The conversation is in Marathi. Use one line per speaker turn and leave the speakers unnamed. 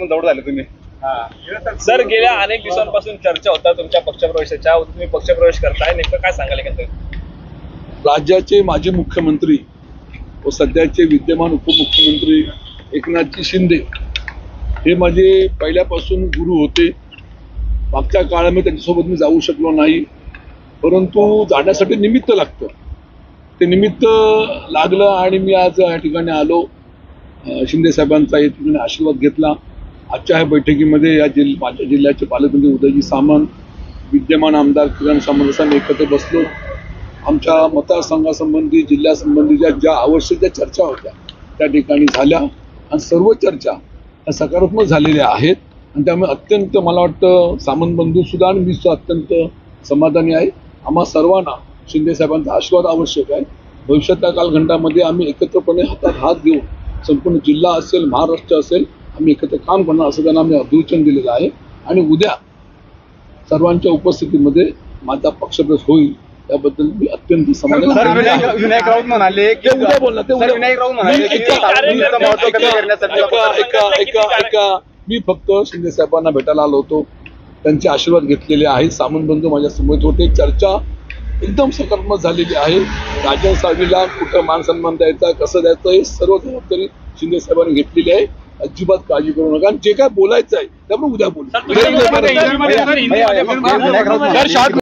दौड झाले तुम्ही।
सर, गेल्या अनेक दिवसांपासून चर्चा होता तुमच्या पक्षप्रवेशाच्या, तुम्ही पक्षप्रवेश करताय, नेमकं काय सांगाल एकंदरीत?
राज्याचे माजी मुख्यमंत्री व सध्याचे विद्यमान उपमुख्यमंत्री एकनाथजी शिंदे हे माझे पहिल्यापासून गुरु होते। मागच्या काळामध्ये त्यांच्यासोबत मी जाऊ शकलो नाही, परंतु जाण्यासाठी निमित्त लागतं, ते निमित्त लागलं आणि मी आज या ठिकाणी आलो। शिंदे साहेबांचा या ठिकाणी आशीर्वाद घेतला। आजच्या ह्या बैठकीमध्ये माझ्या जिल्ह्याचे पालकमंत्री उदयजी सामंत, विद्यमान आमदार किरण सामंत आम्ही एकत्र बसलो। आमच्या मतदारसंघासंबंधी, जिल्ह्यासंबंधीच्या ज्या आवश्यक ज्या चर्चा होत्या त्या ठिकाणी झाल्या आणि सर्व चर्चा ह्या सकारात्मक झालेल्या आहेत आणि त्यामुळे अत्यंत मला वाटतं सामंत बंधू सुद्धा आणि मी सुद्धा अत्यंत समाधानी आहे। आम्हा सर्वांना शिंदे साहेबांचा आशीर्वाद आवश्यक आहे। भविष्यातल्या कालखंडामध्ये आम्ही एकत्रपणे हातात हात घेऊन संपूर्ण जिल्हा असेल, महाराष्ट्र असेल, आम्ही एकत्र काम करणार असं त्यांना आम्ही अभिवचन दिलेलं आहे आणि उद्या सर्वांच्या उपस्थितीमध्ये माझा पक्षप्रवेश होईल त्याबद्दल मी अत्यंत समाधानी।
विनायक राऊत म्हणाले की
उद्या बोलणार, ते उद्या
विनायक राऊत म्हणाले
मी फक्त शिंदे साहेबांना भेटायला आलो होतो, त्यांचे आशीर्वाद घेतलेले आहेत। सामंत बंधू माझ्या समोर होते, चर्चा एकदम सकारात्मक झालेली आहे। राजन साहेबांना कुठं मान सन्मान द्यायचा, कसं द्यायचं हे सर्व जबाबदारी शिंदे साहेबांनी घेतलेली आहे। अजिबात काळजी करू नका, जे काय बोलायचं आहे त्यामुळे उद्या बोलू।